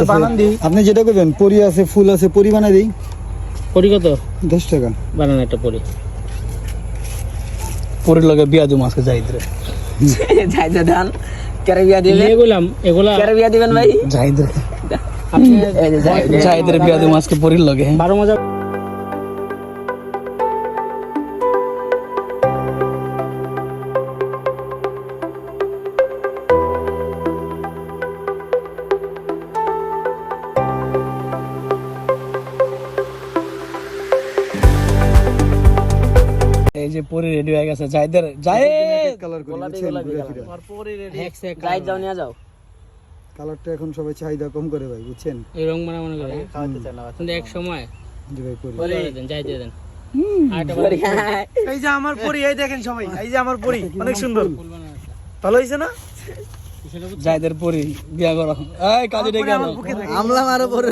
বানান দিই। আপনি যেটা করবেন পরি আছে ফুল আছে পরি বানাই দিই। পরি কত? 10 টাকা। বানান একটা পরি। পরির লগে বিয়া দিমু আজকে যাইদরে। যাইতে দান কেরে বিয়া দিবেন এগুলা কেরে বিয়া দিবেন ভাই যাইদরে আপনি এই যে যাইদরে বিয়া দিমু আজকে পরির লগে। 12 মজা। এই যে পরি রেডি হয়ে গেছে যাইদের যাই কালার করি গোলাপি বুঝছেন, গোলাপি ঘুরে কালার। ফিরে। আর পরি রেডি। যাই যাও নিয়ে যাও কালারটা এখন সবাই চাহিদা কম করে ভাই বুঝছেন। এই রং মনে করে খাওয়াতে চাই না। কিন্তু এক সময় জি ভাই পরি। দেন যাইতে দেন। এই যে আমার পরি এই দেখেন সবাই এই যে আমার পরি অনেক সুন্দর ভালো হইছে না যাইদের পরি বিয়া করো এই কাজে ডেকে আনো আমলা মারো পরে